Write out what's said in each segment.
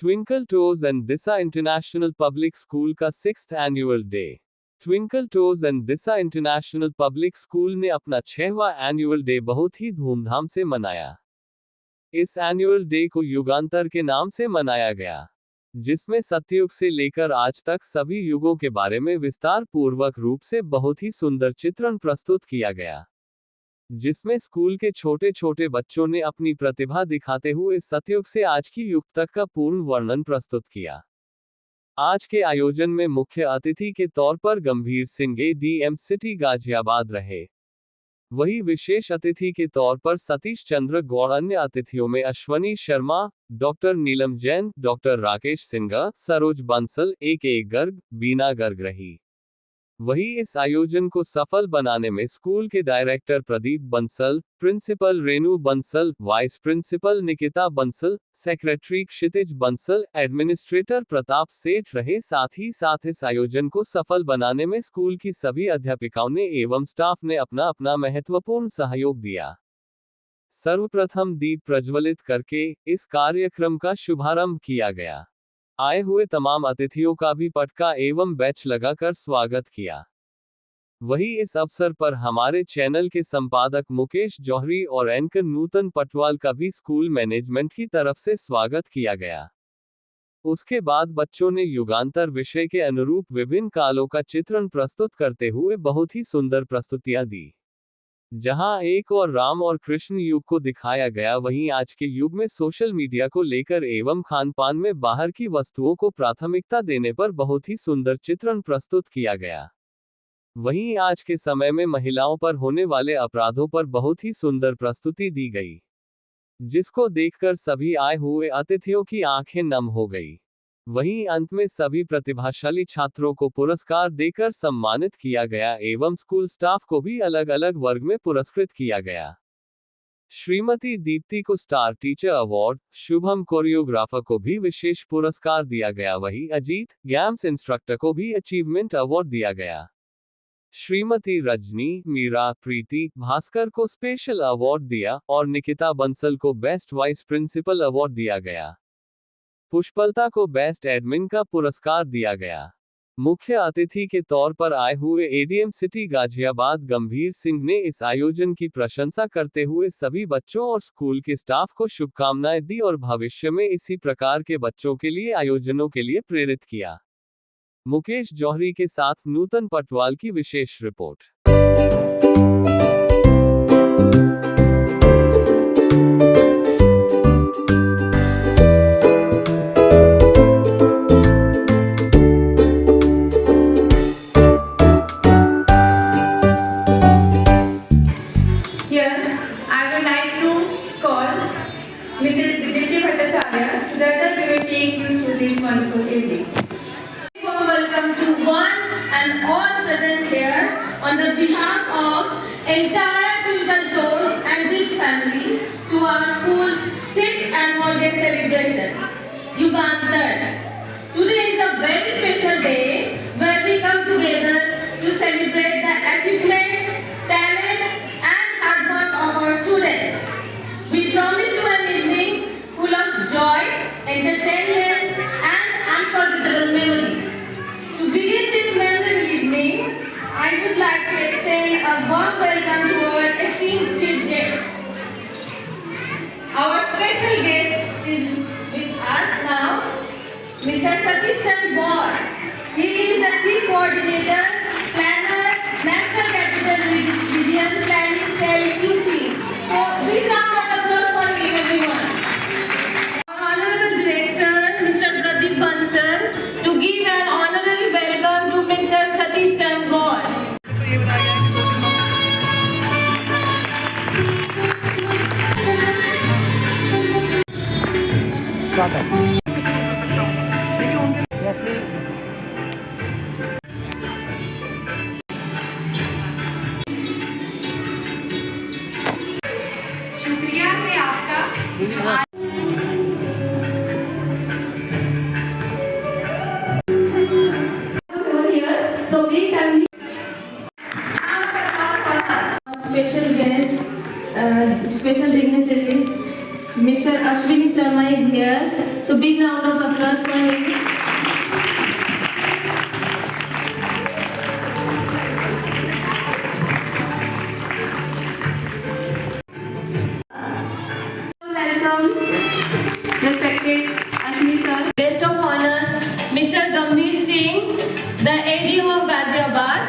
Twinkle toes and Disha international public school का 6th annual day. Twinkle toes and Disha international public school ने अपना 6वां annual day बहुत ही धूमधाम से मनाया। इस एनुअल डे को युगांतर के नाम से मनाया गया, जिसमें सतयुग से लेकर आज तक सभी युगों के बारे में विस्तार पूर्वक रूप से बहुत ही सुंदर चित्रण प्रस्तुत किया गया, जिसमें स्कूल के छोटे छोटे बच्चों ने अपनी प्रतिभा दिखाते हुए सतयुग से आज की युग तक का पूर्ण वर्णन प्रस्तुत किया। आज के आयोजन में मुख्य अतिथि के तौर पर गंभीर सिंह ADM सिटी गाजियाबाद रहे। वही विशेष अतिथि के तौर पर सतीश चंद्र गौड़, अन्य अतिथियों में अश्वनी शर्मा, डॉक्टर नीलम जैन, डॉक्टर राकेश सिंह, सरोज बंसल, AK गर्ग, बीना गर्ग रही। वही इस आयोजन को सफल बनाने में स्कूल के director Pradeep Bansal, principal Renu Bansal, vice principal Nikita Bansal, secretary Kshitij Bansal, administrator Pratap Seth रहे। साथ ही साथ इस आयोजन को सफल बनाने में स्कूल की सभी अध्यापिकाओं ने एवं स्टाफ ने अपना अपना महत्वपूर्ण सहयोग दिया। सर्वप्रथम दीप प्रज्वलित करके इस कार्यक्रम का शुभारंभ किया गया। आए हुए तमाम अतिथियों का भी पटका एवं बैच लगाकर स्वागत किया। वही इस अवसर पर हमारे चैनल के संपादक मुकेश जौहरी और एंकर नूतन पटवाल का भी स्कूल मैनेजमेंट की तरफ से स्वागत किया गया। उसके बाद बच्चों ने युगांतर विषय के अनुरूप विभिन्न कालों का चित्रण प्रस्तुत करते हुए बहुत ही सुंदर प्रस्तुतियां दी। जहां एक और राम और कृष्ण युग को दिखाया गया, वहीं आज के युग में सोशल मीडिया को लेकर एवं खान पान में बाहर की वस्तुओं को प्राथमिकता देने पर बहुत ही सुंदर चित्रण प्रस्तुत किया गया। वहीं आज के समय में महिलाओं पर होने वाले अपराधों पर बहुत ही सुंदर प्रस्तुति दी गई, जिसको देखकर सभी आए हुए अतिथियों की आंखें नम हो गई। वहीं अंत में सभी प्रतिभाशाली छात्रों को पुरस्कार देकर सम्मानित किया गया एवं स्कूल स्टाफ को भी अलग अलग वर्ग में पुरस्कृत किया गया। श्रीमती दीप्ति को star teacher award, Shubham choreographer को भी विशेष पुरस्कार दिया गया। वहीं अजीत गेम्स इंस्ट्रक्टर को भी अचीवमेंट अवार्ड दिया गया। श्रीमती रजनी, मीरा, प्रीति, भास्कर को स्पेशल अवार्ड दिया और निकिता बंसल को बेस्ट वाइस प्रिंसिपल अवार्ड दिया गया। पुष्पलता को बेस्ट एडमिन का पुरस्कार दिया गया। मुख्य अतिथि के तौर पर आए हुए ADM सिटी गाजियाबाद गंभीर सिंह ने इस आयोजन की प्रशंसा करते हुए सभी बच्चों और स्कूल के स्टाफ को शुभकामनाएं दी और भविष्य में इसी प्रकार के बच्चों के लिए आयोजनों के लिए प्रेरित किया। मुकेश जौहरी के साथ नूतन पटवाल की विशेष report. Welcome to one and all present here on the behalf of entire Twinkle Toes and this family to our school's 6th annual day celebration, Yugantar. Today is a very special day where we come together to celebrate the achievements, talents and hard work of our students. We promise you an evening full of joy, entertainment and unforgettable memories. To begin this memorable evening, I would like to extend a warm welcome to our esteemed chief guest. Our special guest is with us now, Mr. Satish Chandra Gaur. He is the Chief Coordinator, Planner, National Capital Region Planning Cell UP. So, big round of applause for him, everyone. Our Honorable Director, Mr. Pradeep Bansal, to give an honorary welcome to Mr. Satish Chandra Gaur. शुक्रिया है आपका। So please tell me. Special guest, special dignitaries, Mr. Ashwini Sharma is here. So big round of applause for him. Welcome, respected Ashmi sir. Guest of honor, Mr. Gambhir Singh, the ADM of Ghaziabad.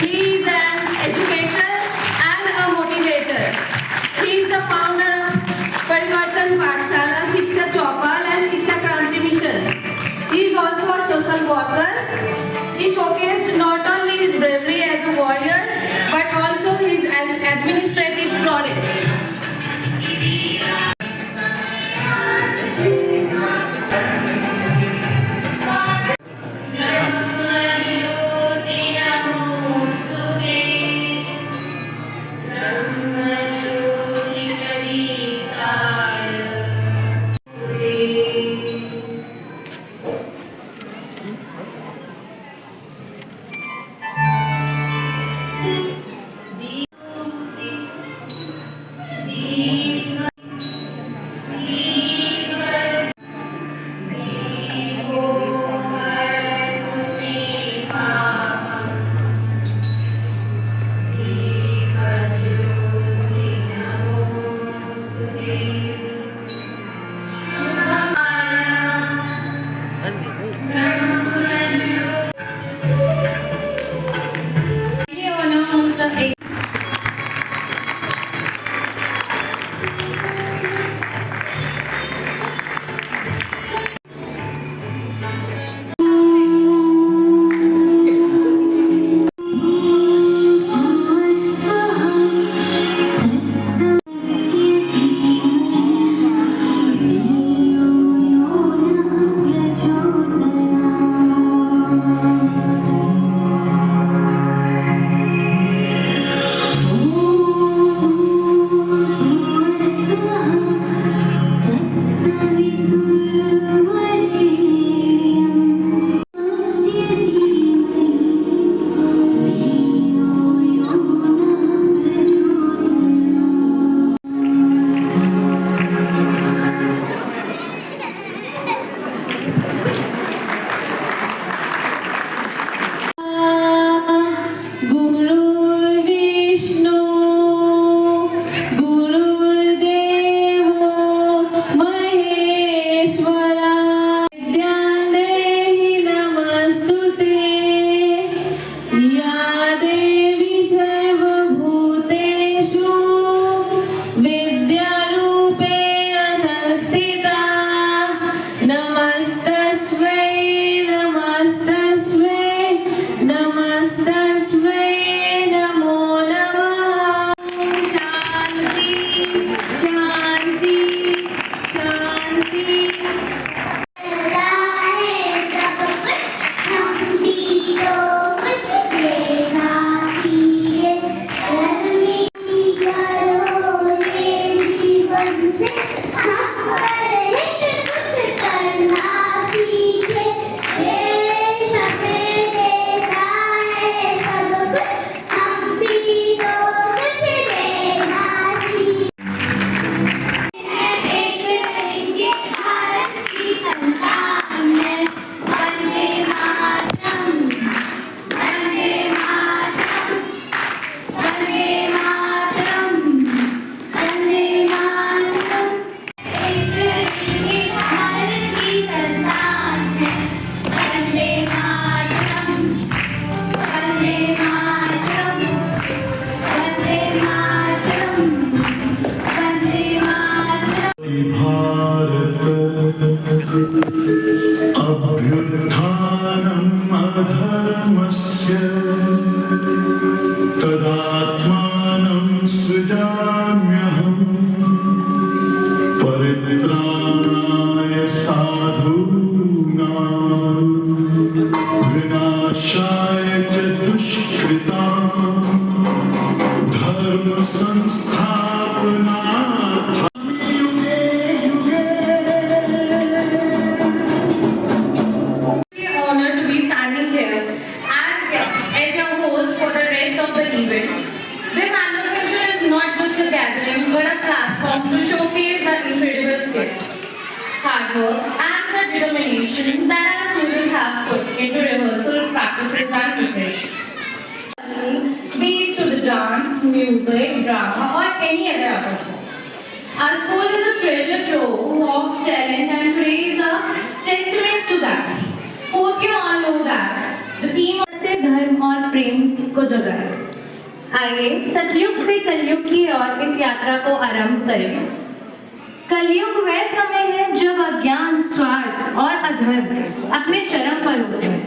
He is an educator and a motivator. He is the founder of Parivartan Pathshala, Shiksha Chaupal and Shiksha Kranti Mission. He is also a social worker. He showcased not only his bravery as a warrior, but also his administrative prowess. hard work and the determination that our students have put into rehearsals, practices, and preparations. Be it through the dance, music, drama, or any other art form. Our school is a treasure trove of talent and praise a testament to that. Hope you all know that the theme of the धर्म और प्रेम को जगाए। आइए सतयुग से कलयुग की ओर इस यात्रा को आरंभ करें। कलयुग वह समय है जब अज्ञान, स्वार्थ और अधर्म अपने चरम पर होते हैं।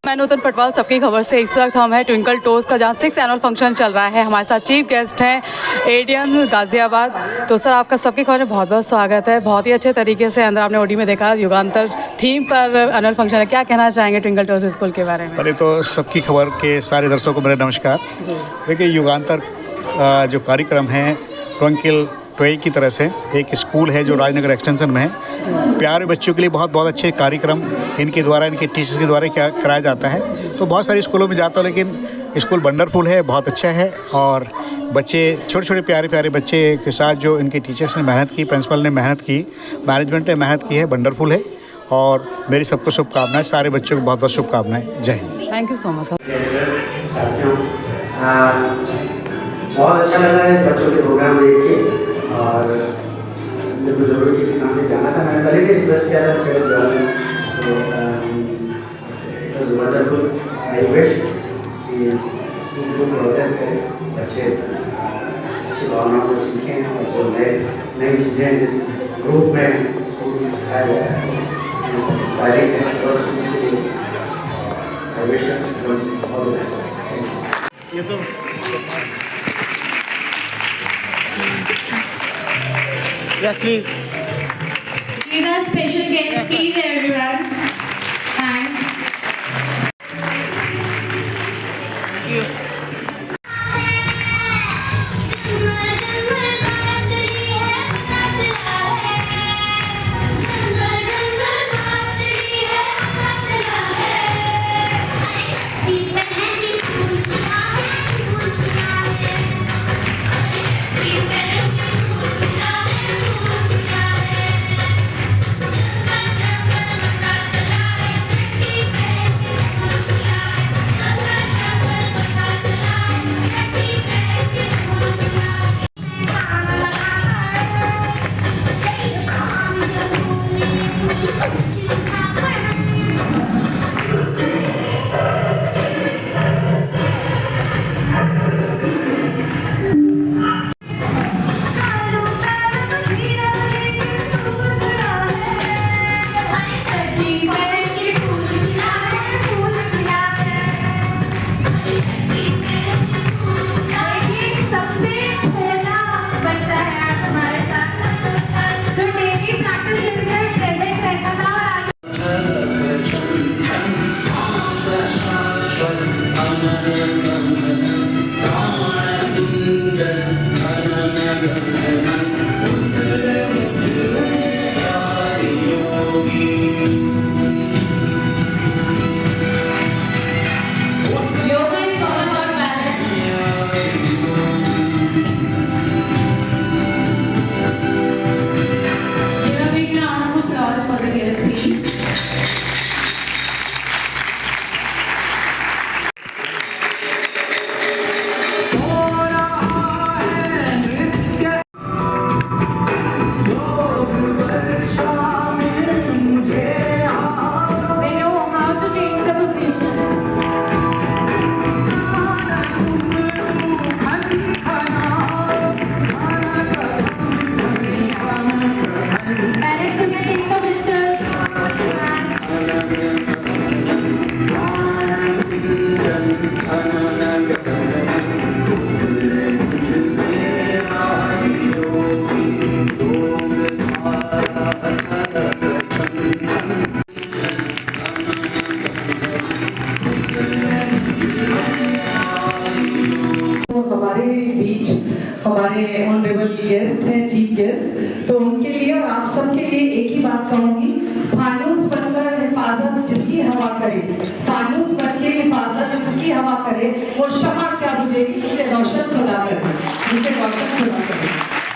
मैं नूतन पटवाल, सबकी खबर से इस वक्त हम हैं ट्विंकल टोज का, जहाँ 6th एनुअल फंक्शन चल रहा है। हमारे साथ चीफ गेस्ट हैं एडीएम गाजियाबाद। तो सर, आपका सबकी खबर में बहुत बहुत स्वागत है। बहुत ही अच्छे तरीके से अंदर आपने ओडी में देखा, युगांतर थीम पर एनुअल फंक्शन है। क्या कहना चाहेंगे ट्विंकल टोज स्कूल के बारे में? पहले तो सबकी खबर के सारे दर्शकों को मेरा नमस्कार। देखिए, युगांतर जो कार्यक्रम है ट्विंकल टॉय की तरह से एक स्कूल है जो राजनगर एक्सटेंशन में है। प्यारे बच्चों के लिए बहुत बहुत अच्छे कार्यक्रम इनके द्वारा, इनके टीचर्स के द्वारा कराया जाता है। तो बहुत सारे स्कूलों में जाता हूँ, लेकिन स्कूल वंडरफुल है, बहुत अच्छा है। और बच्चे, छोटे छोटे प्यारे प्यारे बच्चे के साथ जो इनके टीचर्स ने मेहनत की, प्रिंसिपल ने मेहनत की, मैनेजमेंट ने मेहनत की है, वंडरफुल है। और मेरी सबको शुभकामनाएं, सारे बच्चों को बहुत बहुत शुभकामनाएं। जय Hind. Thank you so much sir. बहुत अच्छा लगा है बच्चों के प्रोग्राम देख के। और जब ज़रूर किसी काम पे जाना था, मैंने पहले से रिक्वेस्ट किया था चलो जाने। तो it was wonderful. I wish कि स्कूल को प्रोग्रेस करें, बच्चे अच्छी भावनाओं को सीखें और जो नई चीज़ें जिस ग्रुप में स्कूल में सिखाया गया है इंस्पायरिंग है और उसके लिए I wish all the best. ये तो Yes, please. These are special guests. Please, everyone. Thanks. हमारे ऑनरेबल गेस्ट हैं, चीफ गेस्ट, तो उनके लिए और आप सबके लिए एक ही बात कहूँगी, फानूस बनकर हिफाजत जिसकी हवा करे, फानूस बनके हिफाजत जिसकी हवा करे, वो शमा क्या बुझेगी जिसे रोशन खुदा करे, जिसे रोशन खुदा करे।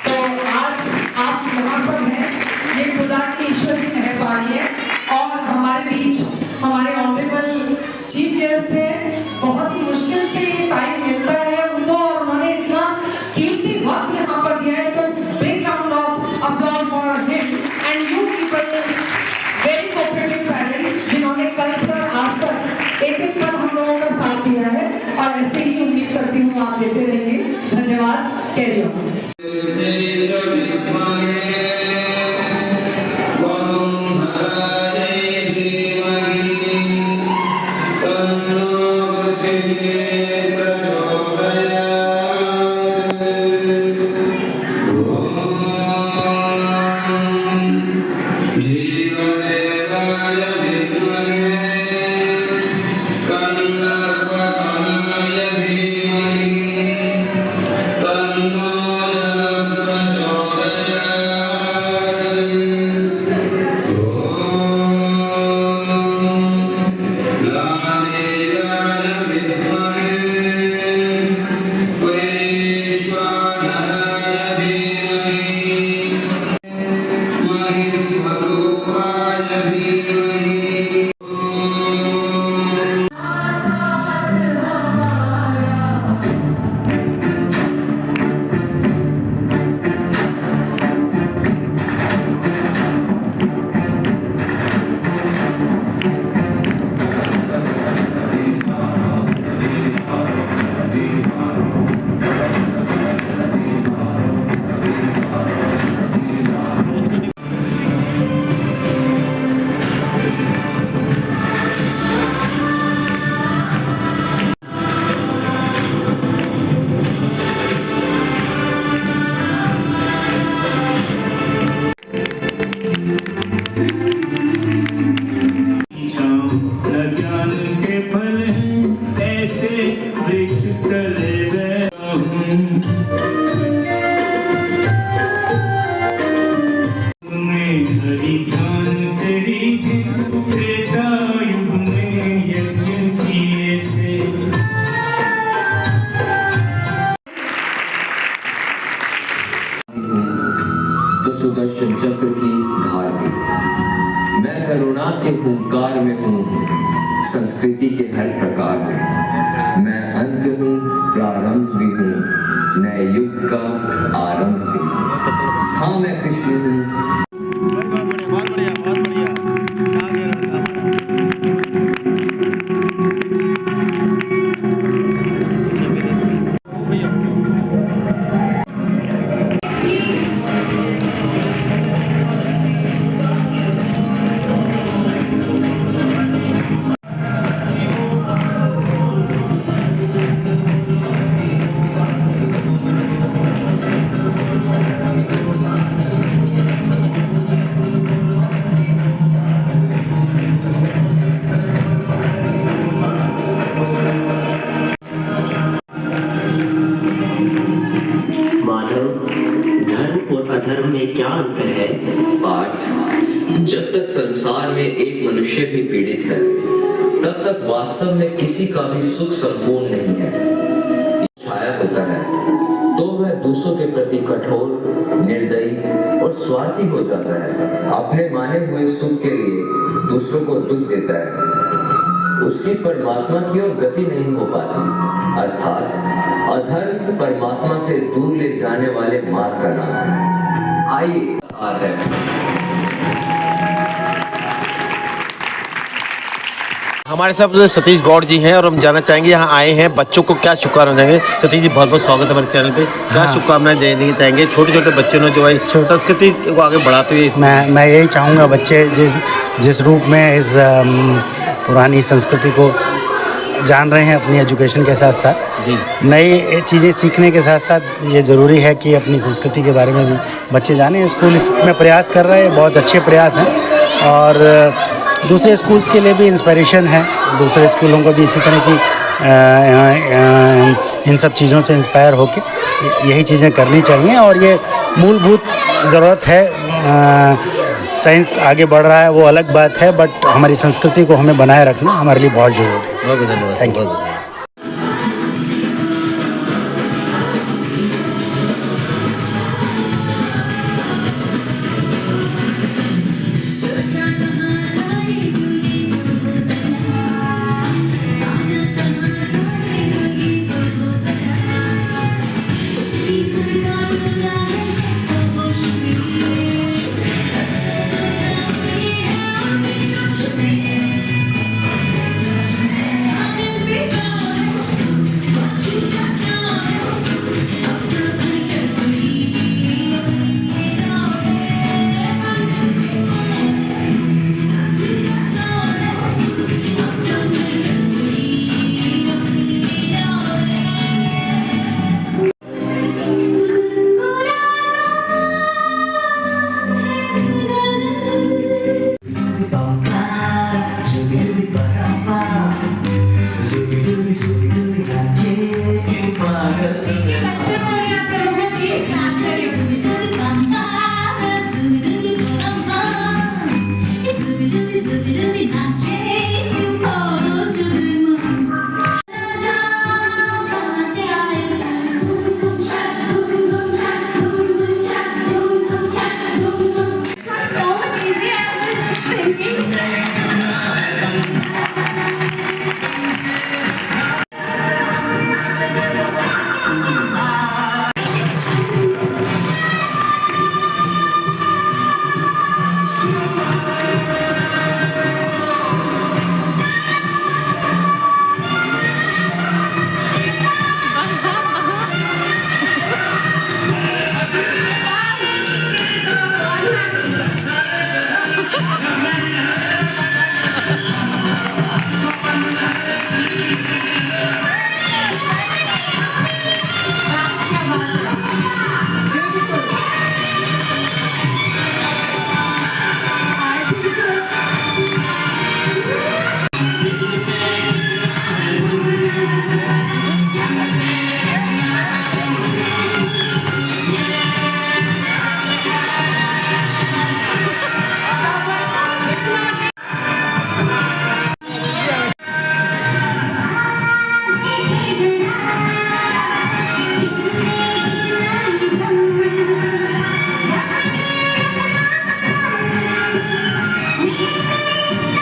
तो आज आप यहाँ सब हैं, ये खुदा की ईश्वर की मेहरबानी है। और हमारे बीच हमारे ऑनरेबल चीफ गेस्ट हैं, बहुत ही मुश्किल से ये टाइम मिलता है उनको और उन्होंने इतना कीमती वक्त यहाँ पर दिया है, तो big round of applause for him and you people, very cooperative parents, जिन्होंने कल से आज तक एक एक पल हम लोगों का साथ दिया है और ऐसे ही उम्मीद करती हूँ आप देते रहेंगे। धन्यवाद। Carry on. सुदर्शन चक्र की धार में मैं करुणा के हुंकार में हूँ, संस्कृति के हर प्रकार में मैं अंत हूँ, प्रारंभ भी हूँ, नए युग का आरंभ भी। हाँ मैं कृष्ण हूँ। धर्म में क्या अंतर है? पार्थ, जब तक संसार में एक मनुष्य भी पीड़ित है, तब तक वास्तव में किसी का भी सुख संपूर्ण नहीं है। छाया होता है तो वह दूसरों के प्रति कठोर, निर्दयी और स्वार्थी हो जाता है। अपने माने हुए सुख के लिए दूसरों को दुख देता है। उसकी परमात्मा की ओर गति नहीं हो पाती, अर्थात अधर्म परमात्मा से दूर ले जाने वाले मार्ग का नाम है। आइए हमारे साथ सतीश गौड़ जी हैं और हम जानना चाहेंगे यहाँ आए हैं बच्चों को क्या शुभकामनाएं देंगे। सतीश जी बहुत बहुत स्वागत है हमारे चैनल पे। क्या शुभकामनाएं देना चाहेंगे छोटे छोटे बच्चों ने जो है संस्कृति को आगे बढ़ाते हुए? मैं यही चाहूँगा बच्चे जिस रूप में इस पुरानी संस्कृति को जान रहे हैं अपनी एजुकेशन के साथ साथ नई चीज़ें सीखने के साथ साथ ये ज़रूरी है कि अपनी संस्कृति के बारे में भी बच्चे जानें। स्कूल इसमें प्रयास कर रहे हैं, बहुत अच्छे प्रयास हैं और दूसरे स्कूल्स के लिए भी इंस्पिरेशन है। दूसरे स्कूलों को भी इसी तरह की इन सब चीज़ों से इंस्पायर होके यही चीज़ें करनी चाहिए। और ये मूलभूत ज़रूरत है। साइंस आगे बढ़ रहा है वो अलग बात है, बट हमारी संस्कृति को हमें बनाए रखना हमारे लिए बहुत ज़रूरी है। बहुत बहुत धन्यवाद। Thank you. बहुत बहुत।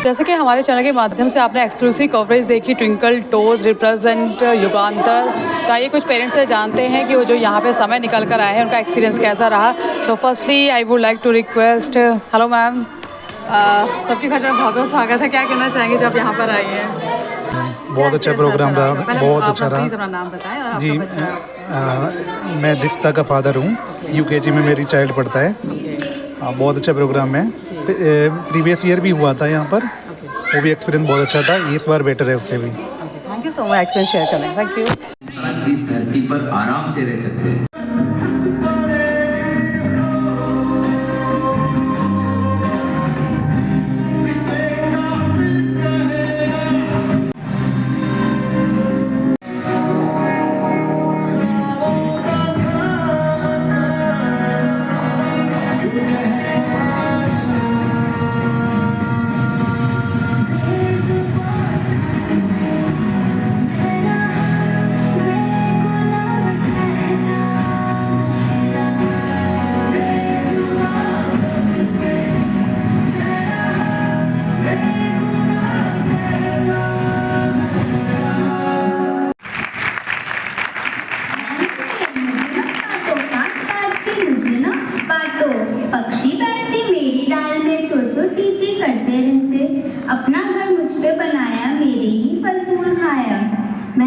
जैसे कि हमारे चैनल के माध्यम से आपने एक्सक्लूसिव कवरेज देखी ट्विंकल टोज रिप्रेजेंट युगांतर। तो आइए कुछ पेरेंट्स से जानते हैं कि वो जो यहाँ पे समय निकल कर आए हैं उनका एक्सपीरियंस कैसा रहा। तो firstly I would like to request, hello ma'am, सबकी खैर बहुत बहुत स्वागत है। क्या कहना चाहेंगे जब यहाँ पर आई हैं? बहुत अच्छा प्रोग्राम रहा, बहुत अच्छा रहा। प्लीज़ अपना नाम बताएं और जी, आपका बच्चा। मैं दिफ्ता का फादर हूँ। यूकेजी में मेरी चाइल्ड पढ़ता है। बहुत अच्छा प्रोग्राम है। प्रीवियस ईयर भी हुआ था यहाँ पर, वो भी एक्सपीरियंस बहुत अच्छा था। इस बार बेटर है उससे भी। Thank you so much experience share करने। Thank you. इस धरती पर आराम से रह सकते हैं। पक्षी बैठते मेरी डाल में चोचो चीची करते रहते, अपना घर मुझ पे बनाया, मेरे ही फल फूल खाया। मैं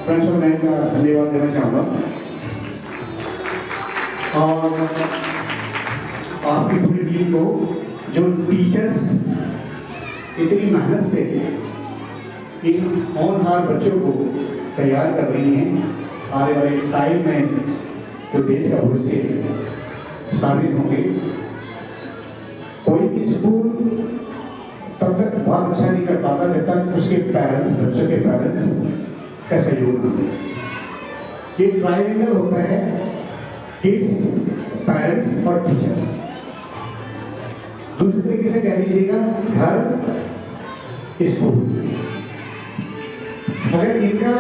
प्रिंसिपल मैम का धन्यवाद देना चाहूँगा और आपकी पूरी टीम को जो टीचर्स इतनी मेहनत से इन होनहार बच्चों को तैयार कर रही हैं, आने वाले टाइम में जो देश का भविष्य साबित होंगे। कोई भी स्कूल तब तक बहुत अच्छा नहीं कर पाता जब तक उसके पेरेंट्स, बच्चों के पेरेंट्स का सहयोग न हो। ये ट्रायंगल होता है किड्स, पेरेंट्स और टीचर। दूसरे तरीके से कह लीजिएगा घर, स्कूल। अगर इनका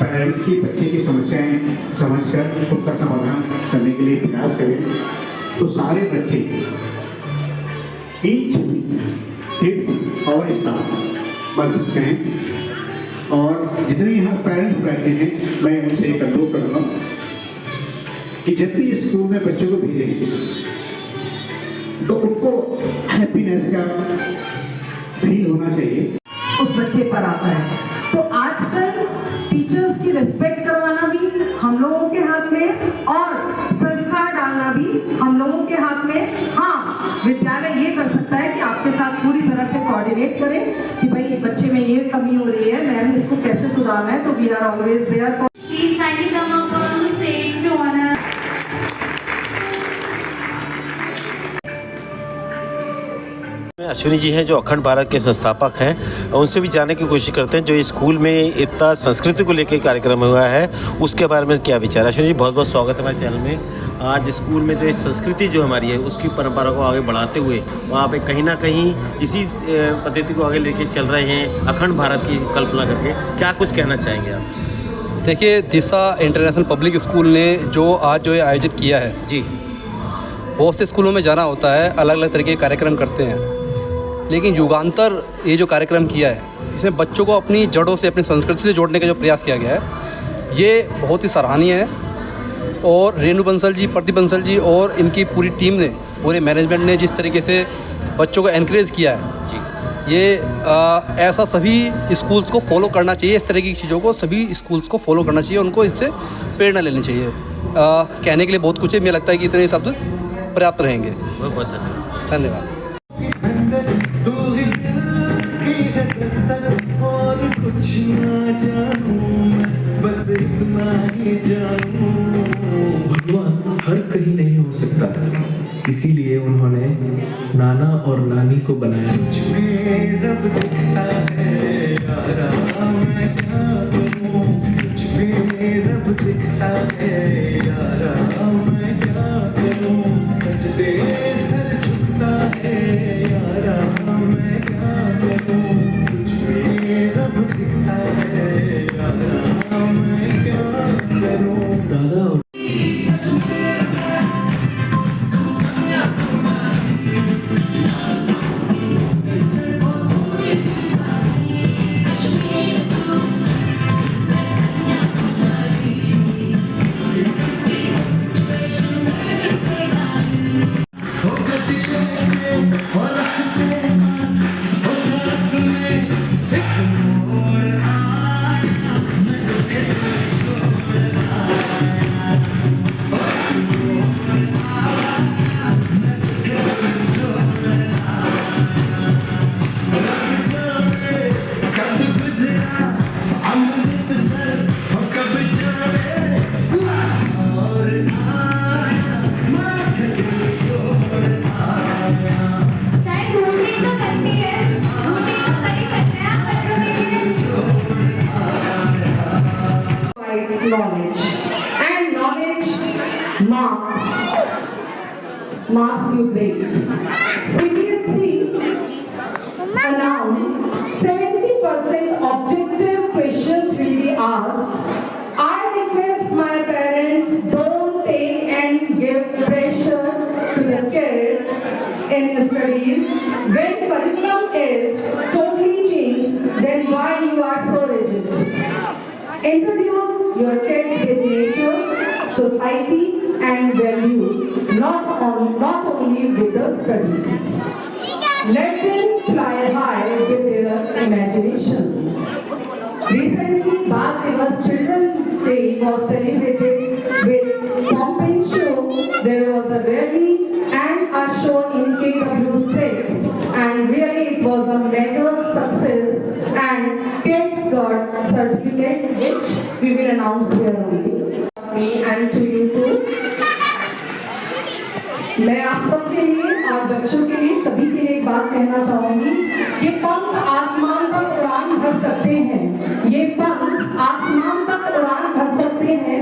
पेरेंट्स की बच्चे की समस्याएं समझकर उनका समाधान करने के लिए प्रयास करें तो सारे बच्चे ईच किड्स और स्टाफ बन सकते हैं। और जितने यहाँ पेरेंट्स बैठे हैं, मैं उनसे एक अनुरोध करूँगा कि जब भी स्कूल में बच्चों को भेजेंगे तो उनको हैप्पीनेस का फील होना चाहिए, उस बच्चे पर आता है। तो आजकल टीचर्स की रिस्पेक्ट करवाना भी हम लोगों के हाथ में और संस्कार डालना भी हम लोगों के हाथ में। हाँ, विद्यालय ये कर सकता है कि आपके साथ पूरी तरह से कोऑर्डिनेट करें कि भाई बच्चे में ये कमी हो रही है, मैम इसको कैसे सुधारना है। तो we are always there for. Please kindly come up on stage to honor. Ashwini ji हैं जो अखंड भारत के संस्थापक हैं, उनसे भी जानने की कोशिश करते हैं जो इस स्कूल में इतना संस्कृति को लेकर कार्यक्रम हुआ है उसके बारे में क्या विचार है। अश्विनी जी बहुत बहुत स्वागत है हमारे चैनल में। आज स्कूल में जो ये संस्कृति जो हमारी है उसकी परंपरा को आगे बढ़ाते हुए आप कहीं ना कहीं इसी पद्धति को आगे लेके चल रहे हैं, अखंड भारत की कल्पना करके, क्या कुछ कहना चाहेंगे आप? देखिए, दिशा इंटरनेशनल पब्लिक स्कूल ने जो आज जो आयोजित किया है जी, बहुत से स्कूलों में जाना होता है, अलग अलग तरीके के कार्यक्रम करते हैं, लेकिन युगांतर ये जो कार्यक्रम किया है इसमें बच्चों को अपनी जड़ों से, अपनी संस्कृति से जोड़ने का जो प्रयास किया गया है ये बहुत ही सराहनीय है। और रेणु बंसल जी, प्रदीप बंसल जी और इनकी पूरी टीम ने, पूरे मैनेजमेंट ने जिस तरीके से बच्चों को एनकरेज किया है जी, ये ऐसा सभी स्कूल्स को फॉलो करना चाहिए। इस तरह की चीज़ों को सभी स्कूल्स को फॉलो करना चाहिए, उनको इससे प्रेरणा लेनी चाहिए। कहने के लिए बहुत कुछ है, मुझे लगता है कि इतने शब्द पर्याप्त रहेंगे। बहुत बहुत धन्यवाद। भगवान हर कहीं नहीं हो सकता, इसीलिए उन्होंने नाना और नानी को बनाया। रब दिखता है यारा, मैं क्या करूं, रब दिखता है यारा, मैं क्या करूं, सजदे सर झुकता है यारा, मैं क्या करूं, रब दिखता है यारा, मैं क्या करूं। दादा knowledge, and knowledge marks you great. CBSE announced 70% objective questions will be asked. I request my parents, don't take and give pressure to the kids in studies. When curriculum is totally changed, then why you are so rigid? Introduce your kids with nature, society and values, not only with the studies. Let them fly high with their imaginations. Recently, Bal Divas Children's Day was celebrated with pomp and show there was a rally and a show in KW6, and really it was a mega success, and kids got certificates which we will announce here only. Me and to you too. मैं आप सबके लिए और बच्चों के लिए सभी के लिए एक बात कहना चाहूंगी, ये पंख आसमान तक उड़ान भर सकते हैं, ये पंख आसमान तक उड़ान भर सकते हैं,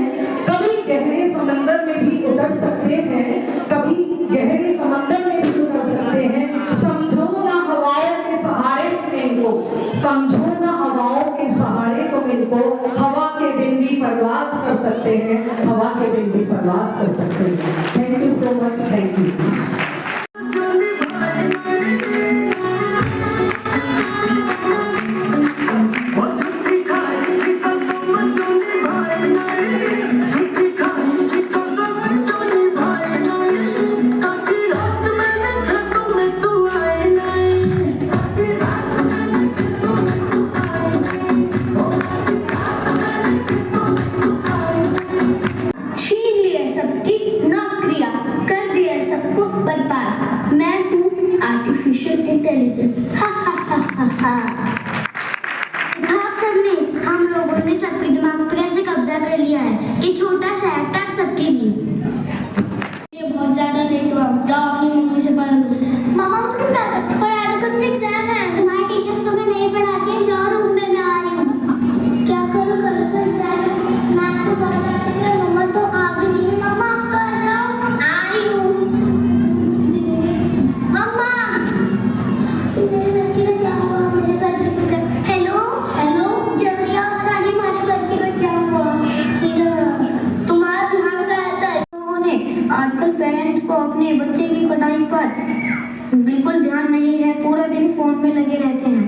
कभी गहरे समंदर में भी उतर सकते हैं, कभी गहरे समंदर में भी उतर सकते हैं। समझो ना हवाओं के सहारे तुम इनको, समझो ना हवाओं के सहारे तुम इनको, हवा के बिन भी परवाज कर सकते हैं, हवा के बिन भी परवाज कर सकते हैं। Thank you so much, thank you. बिल्कुल ध्यान नहीं है, पूरा दिन फोन में लगे रहते हैं,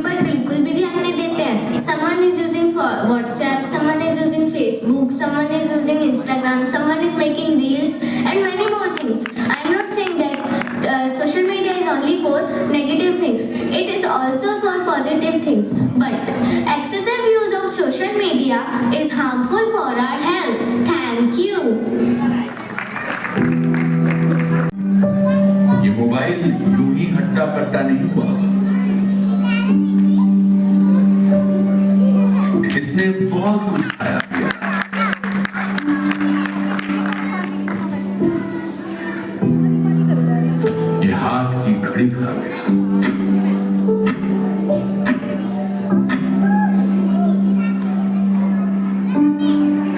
पर बिल्कुल भी ध्यान नहीं देते हैं। Someone is using WhatsApp, someone is using Facebook, someone is using Instagram, someone is making reels and many more things. I am not saying that social media is only for negative things. It is also for positive things. But excessive use of social media is harmful for our health. Thank you. ये mobile यूं ही हट्टा कट्टा नहीं हुआ, इसने बहुत कुछ खाया पिया। ये हाथ की घड़ी खा गया,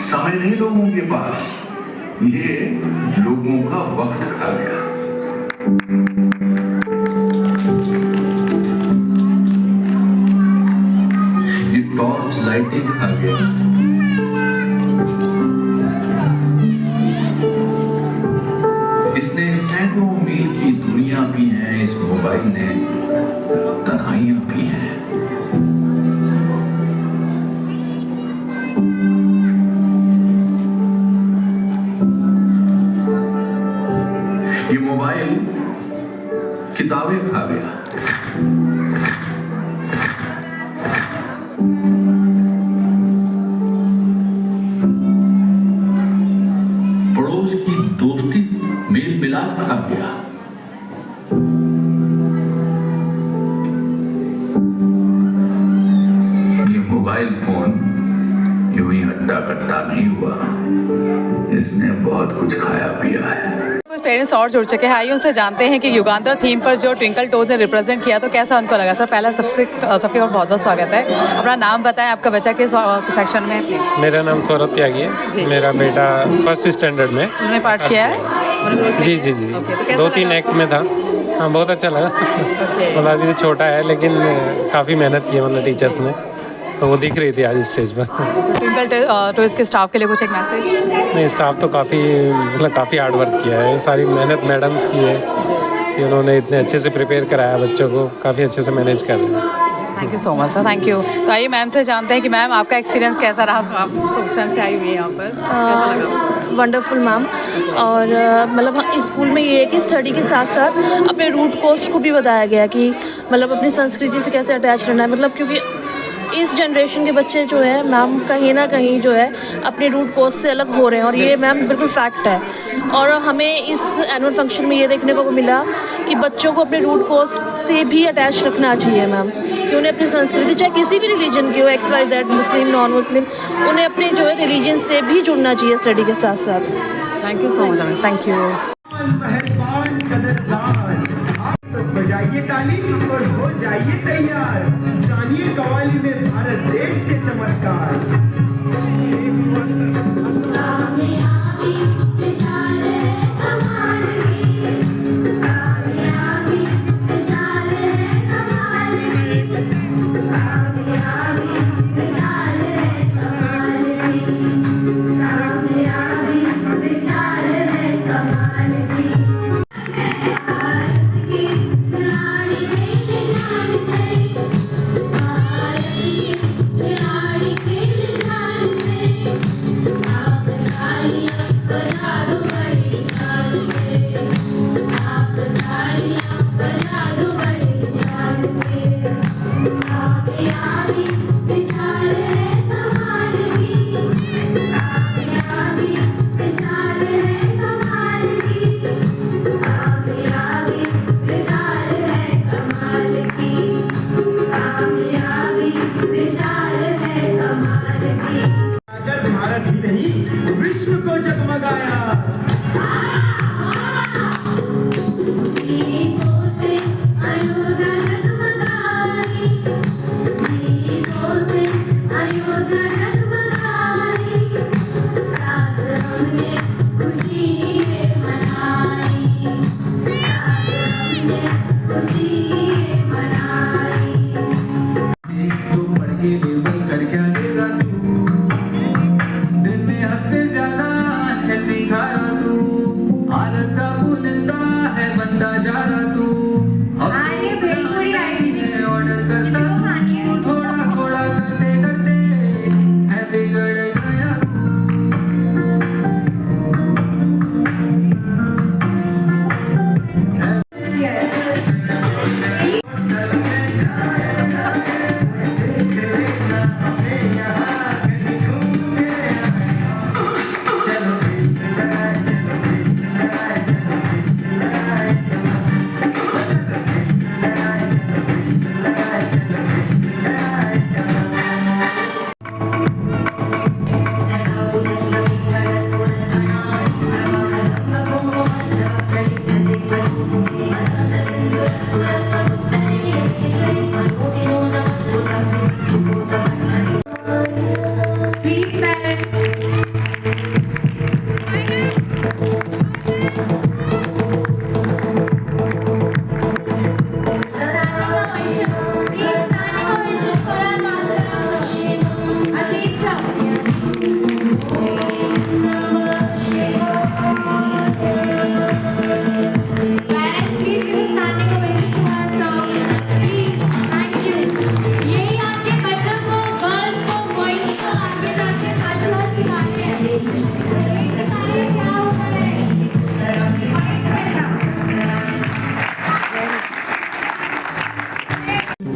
समय नहीं लोगों के पास, ये लोगों का वक्त खा गया। ये टॉर्च लाइटिंग आ गया, इसने सैकड़ों मील की दूरियां पी हैं, इस मोबाइल ने तन्हाइयां पी हैं। ये मोबाइल किताबें खा गया, पड़ोस की दोस्ती मेल मिलाप खा गया, ये मोबाइल फोन यूं ही हट्टा कट्टा नहीं हुआ, इसने बहुत कुछ खाया पिया है। कुछ पेरेंट्स और जुड़ चुके हैं, आइए उनसे जानते हैं कि युगांतर थीम पर जो ट्विंकल टोज ने रिप्रेजेंट किया तो कैसा उनको लगा। सर पहला सबके और बहुत बहुत स्वागत है, अपना नाम बताएं, आपका बच्चा किस सेक्शन में है प्लीज। मेरा नाम सौरभ त्यागी है, मेरा बेटा फर्स्ट स्टैंडर्ड में उन्होंने पार्ट किया है। जी जी जी जी 2-3 एक्ट में था। हाँ बहुत अच्छा लगा। मतलब अभी तो छोटा है लेकिन काफ़ी मेहनत की है मतलब टीचर्स ने, तो वो दिख रही थी आज स्टेज पर। ट्विंकल टोज के स्टाफ के लिए कुछ एक मैसेज? नहीं, स्टाफ तो काफ़ी हार्ड वर्क किया है, सारी मेहनत मैडम्स की है कि उन्होंने इतने अच्छे से प्रिपेयर कराया बच्चों को, काफ़ी अच्छे से मैनेज कर रहे हैं। Thank you so much sir, thank you. तो आइए मैम से जानते हैं कि मैम आपका एक्सपीरियंस कैसा रहा, आप उस टाइम से आई हुई है यहाँ पर, कैसा लगा? Wonderful ma'am. और मतलब इस स्कूल में ये है कि स्टडी के साथ साथ अपने रूट कोस्ट को भी बताया गया कि मतलब अपनी संस्कृति से कैसे अटैच रहना है, मतलब क्योंकि इस जनरेशन के बच्चे जो है मैम कहीं ना कहीं जो है अपने रूट कोज से अलग हो रहे हैं, और ये मैम बिल्कुल फैक्ट है। और हमें इस एनुअल फंक्शन में ये देखने को मिला कि बच्चों को अपने रूट कोज से भी अटैच रखना चाहिए मैम, कि उन्हें अपनी संस्कृति, चाहे किसी भी रिलीजन की हो, XYZ, मुस्लिम, नॉन मुस्लिम, उन्हें अपने जो है रिलीजन से भी जुड़ना चाहिए स्टडी के साथ साथ। Thank you so much, thank you. बजाइए ताली और हो जाइए तैयार, जानिए कव्वाली में भारत देश के चमत्कार।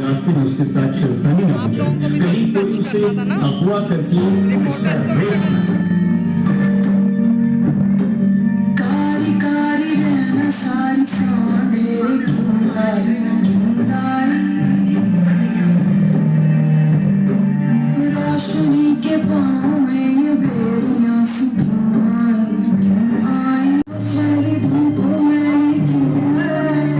रास्ते में उसके साथ छेड़खानी ना हो जाए, कहीं कोई उसे अगवा करके उसका रेप ना करे। कारी कारी रहना सारी सांधेरे क्यों लाई रोशनी के पाँव में ये बेड़ियाँ सी क्यों आई चली धूप मैंने क्यों आई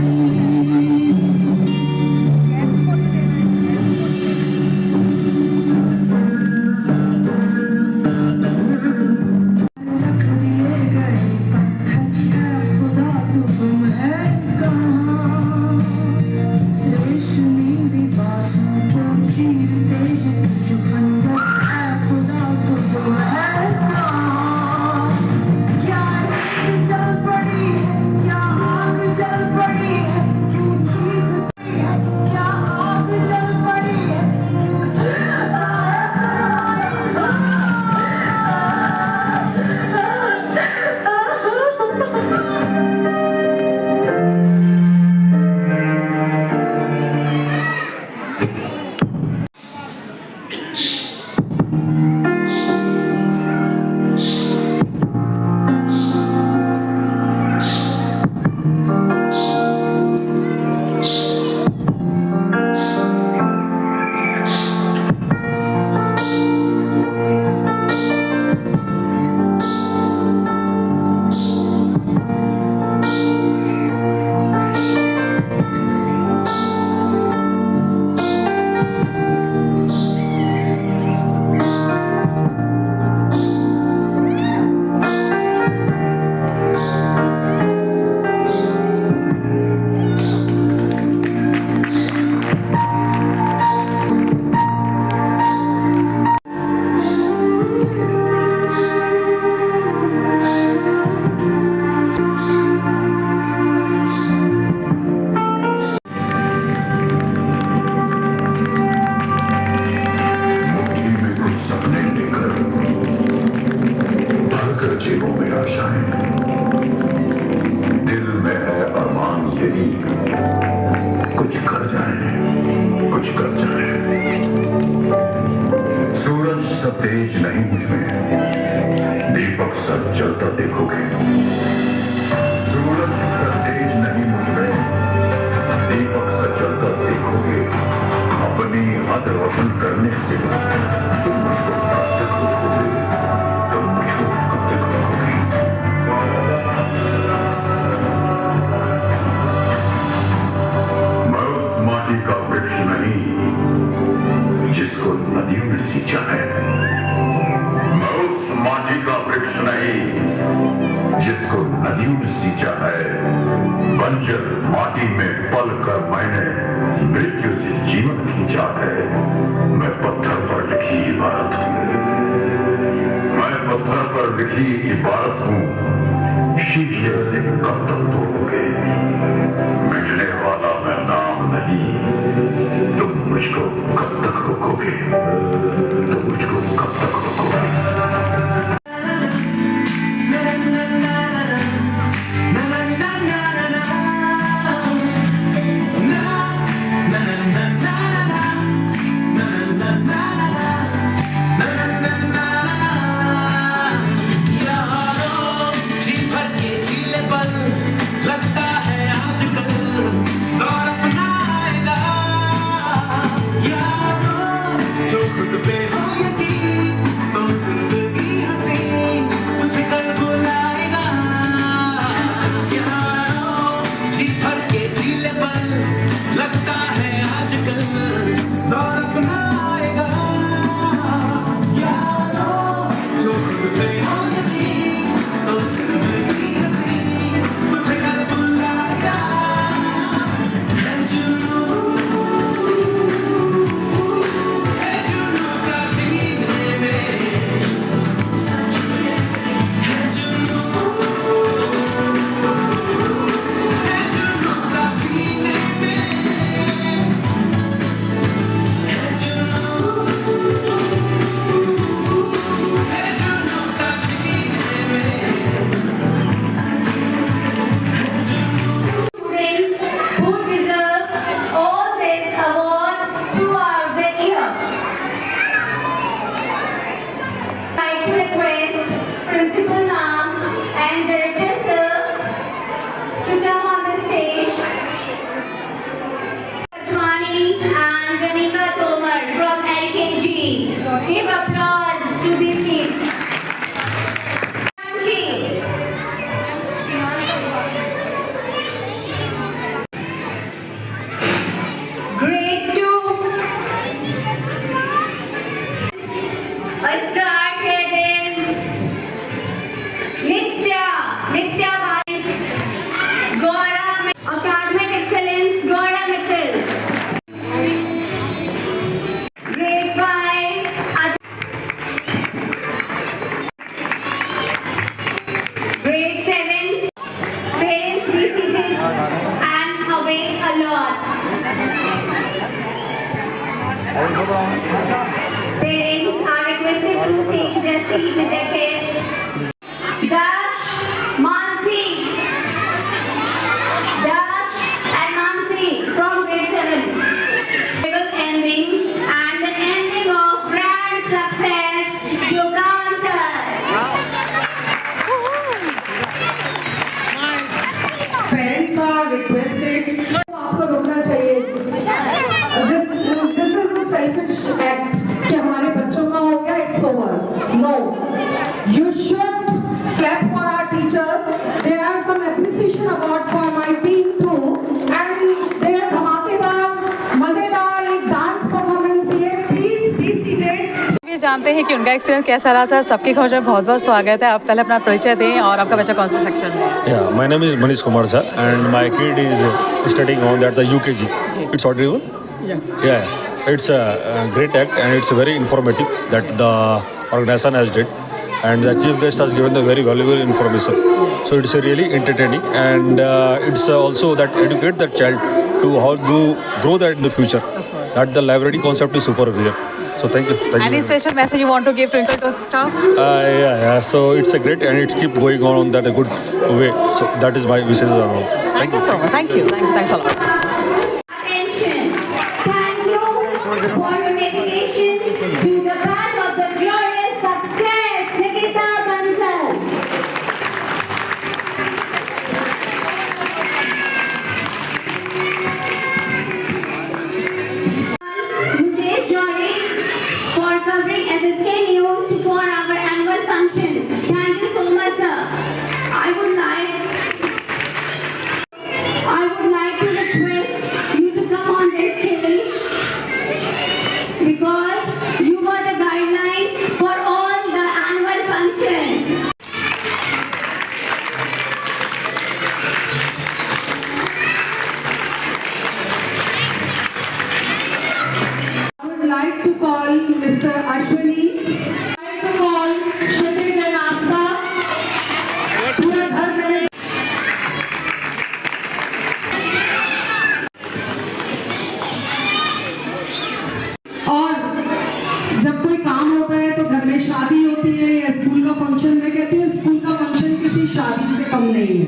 जाएं। दिल में है अरमान यही, कुछ कर जाएं, कुछ कर जाएं। सूरज सा तेज नहीं मुझमें, दीपक सा जलता देखोगे। सूरज सा तेज नहीं मुझमें, दीपक सा जलता देखोगे। अपनी हद रोशन करने से तुम मुझको कब तक रोकोगे, तुम मुझको कब तक रोकोगे। मैं उस माटी का वृक्ष नहीं जिसको नदियों ने सींचा है। मैं उस माटी का वृक्ष नहीं जिसको नदियों ने सींचा है। बंजर माटी में पल कर मैंने मृत्यु से जीवन खींचा है। मैं पत्थर पर लिखी इबारत हूँ, मैं पत्थर पर लिखी इबारत हूँ। शीशे से कब तक तोड़ोगे, मिटने वाला मैं नाम नहीं। तुम मुझको कब तक रोकोगे, तुम मुझको कब तक रोकोगे। Give applause to these kids. Grade 2. A star kid is Nitya Vice. Gaura, academic excellence, Gaura Mittal. Grade 5. Grade 7, parents be seated and await a lot. Parents are requested to take their seat with their kids. Dutch, Mansi. Dutch and Mansi from grade 7. Table ending and the ending of brand success, Yugantar. Parents are requested आपको रोकना चाहिए. This is a selfish act कि हमारे बच्चों का हो गया, it's over. No, you should clap for our teachers. There are some appreciation awards for my team too, and they are धमाकेदार, मजेदार एक डांस परफॉर्मेंस भी है. Please be seated. ये जानते हैं कि उनका एक्सपीरियंस कैसा रहा सर. सबकी खबर में बहुत बहुत स्वागत है. आप पहले अपना परिचय दें और आपका बच्चा कौन सा सेक्शन में है. Yeah, my name is Manish Kumar sir, and my kid is studying on that the UKG. It's audible? Yeah. It's a great act and it's very informative that the organization has did, and the chief guest has given the very valuable information. So it's really entertaining, and it's also that educate that child to how to grow that in the future. That the library concept is super real. So thank you. Thank Any you. special message you want to give Twinkle Toes staff? Yeah. So it's a great and it's keep going on that a good way. So that is my message on all. Thank you so much. Thank you. Thanks a lot. Attention. Thank you for your dedication to the path of the glorious success, Nikita Bansal. Mukesh Jori for covering SSK News for our annual function. Thank you so much, sir. I would like to request you to come on this stage because you were the guideline for all the annual function. I would like to call Mr. Ashwini. I would like to call Shri Janasa. पूरा घर में और जब कोई काम होता है तो घर में शादी होती है या स्कूल का फंक्शन, मैं कहती हूँ स्कूल का फंक्शन किसी शादी से कम नहीं है।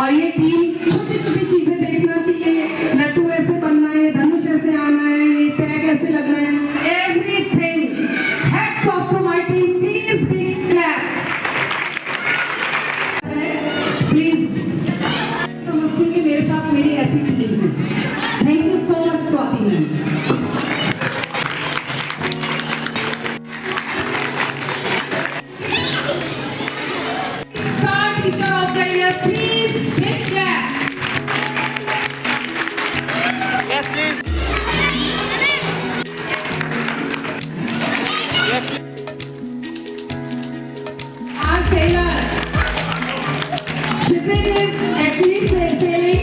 और ये टीम छोटी छोटी चीजें देखना कि ये लट्टू ऐसे बनना है, धनुष ऐसे आना है, ये टैग ऐसे लगना है, everything. Hats off to my team, please big clap. Please समझती हूँ कि मेरे साथ मेरी ऐसी टीम है। Thank you so much Swati ma'am. Star Teacher of the Year, please big clap. Yes, please. Yes, please. Our sailor. Shithik is actually sailing.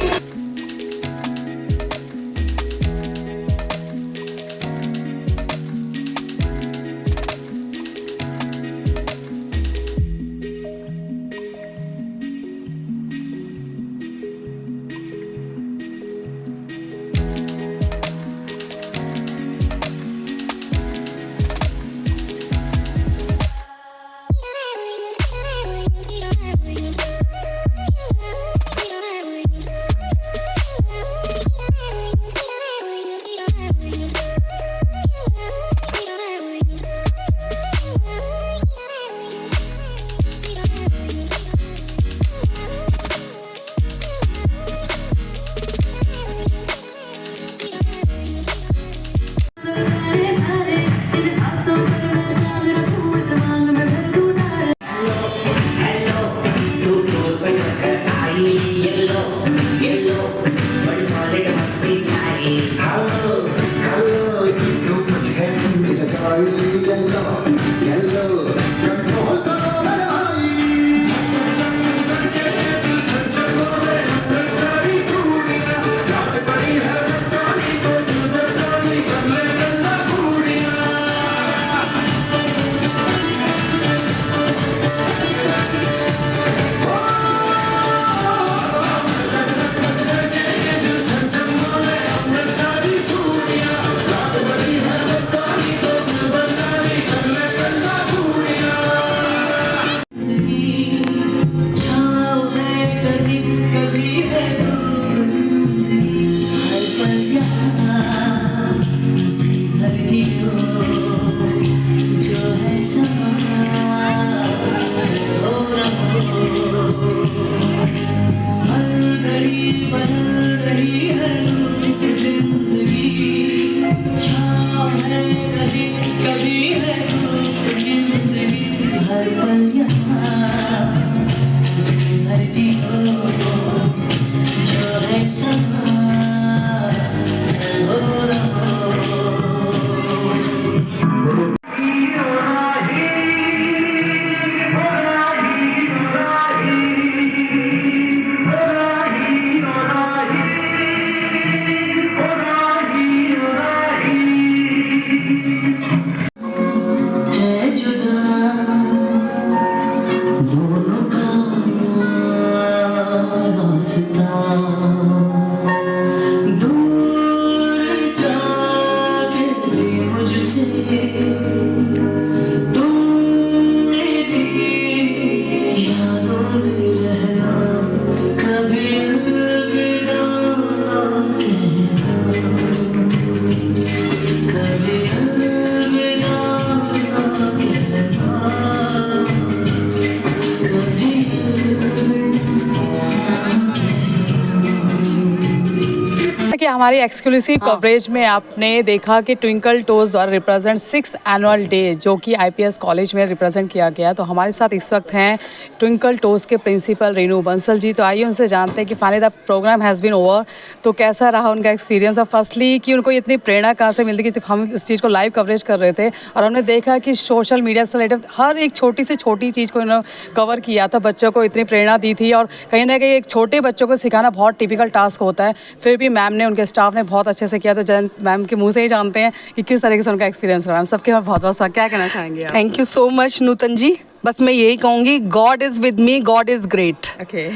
हमारी exclusive coverage में आपने देखा कि ट्विंकल टोज द्वारा रिप्रेजेंट 6th एनुअल डे जो कि IPS college में represent किया गया। तो हमारे साथ इस वक्त हैं ट्विंकल टोज के प्रिंसिपल रेनू बंसल जी। तो आइए उनसे जानते हैं कि finally the programme has been over, तो कैसा रहा उनका एक्सपीरियंस, और फर्स्टली कि उनको इतनी प्रेरणा कहाँ से मिलती कि हम इस चीज़ को लाइव कवरेज कर रहे थे और हमने देखा कि सोशल मीडिया से रिलेटेड हर एक छोटी से छोटी चीज़ को इन्होंने कवर किया था, बच्चों को इतनी प्रेरणा दी थी। और कहीं ना कहीं एक छोटे बच्चों को सिखाना बहुत टिपिकल टास्क होता है, फिर भी मैम ने, उनके स्टाफ ने बहुत अच्छे से किया। तो जयंत मैम के मुंह से ही जानते हैं कि किस तरीके से उनका एक्सपीरियंस रहा। मैम सबके बहुत बहुत क्या कहना चाहेंगे आप? थैंक यू सो मच नूतन जी। बस मैं यही कहूँगी, God is with me, God is great. Okay,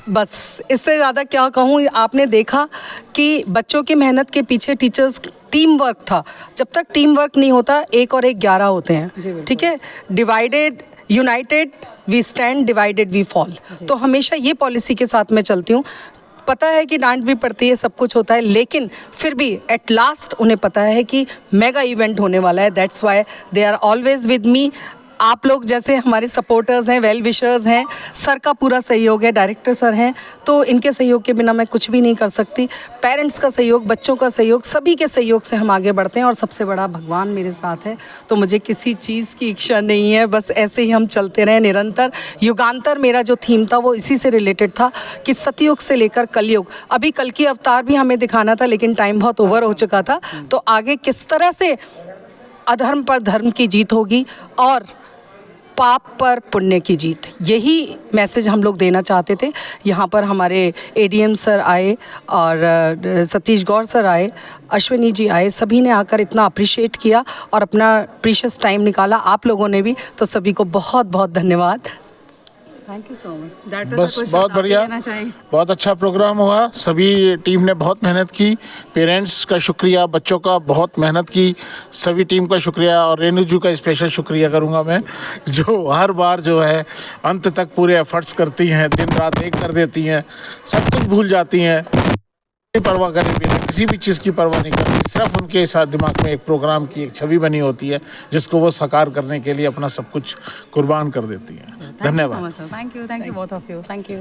बस इससे ज़्यादा क्या कहूँ। आपने देखा कि बच्चों की मेहनत के पीछे टीचर्स टीम वर्क था। जब तक टीम वर्क नहीं होता 1 और 1 11 होते हैं, ठीक है। Divided united we stand, divided we fall. तो हमेशा ये पॉलिसी के साथ मैं चलती हूँ। पता है कि डांट भी पड़ती है, सब कुछ होता है, लेकिन फिर भी एट लास्ट उन्हें पता है कि मेगा इवेंट होने वाला है। That's why they are always with me. आप लोग जैसे हमारे सपोर्टर्स हैं, वेल विशर्स हैं, सर का पूरा सहयोग है, डायरेक्टर सर हैं, तो इनके सहयोग के बिना मैं कुछ भी नहीं कर सकती। पेरेंट्स का सहयोग, बच्चों का सहयोग, सभी के सहयोग से हम आगे बढ़ते हैं और सबसे बड़ा भगवान मेरे साथ है। तो मुझे किसी चीज़ की इच्छा नहीं है, बस ऐसे ही हम चलते रहें निरंतर। युगांतर मेरा जो थीम था वो इसी से रिलेटेड था कि सतयुग से लेकर कलयुग। अभी कल की अवतार भी हमें दिखाना था, लेकिन टाइम बहुत ओवर हो चुका था। तो आगे किस तरह से अधर्म पर धर्म की जीत होगी और पाप पर पुण्य की जीत, यही मैसेज हम लोग देना चाहते थे। यहाँ पर हमारे ADM सर आए और सतीश गौर सर आए, अश्विनी जी आए, सभी ने आकर इतना अप्रिशिएट किया और अपना प्रीशियस टाइम निकाला, आप लोगों ने भी। तो सभी को बहुत बहुत धन्यवाद। Thank you so much. बस बहुत बढ़िया, बहुत अच्छा प्रोग्राम हुआ। सभी टीम ने बहुत मेहनत की। पेरेंट्स का शुक्रिया, बच्चों का बहुत मेहनत की, सभी टीम का शुक्रिया। और रेनू जी का स्पेशल शुक्रिया करूंगा मैं, जो हर बार जो है अंत तक पूरे एफर्ट्स करती हैं, दिन रात एक कर देती हैं, सब कुछ भूल जाती हैं, परवाह करे बिना, किसी भी चीज़ की परवाह नहीं करती। सिर्फ उनके साथ दिमाग में एक प्रोग्राम की एक छवि बनी होती है, जिसको वो साकार करने के लिए अपना सब कुछ कुर्बान कर देती हैं। धन्यवाद। Thank you both of you, thank you.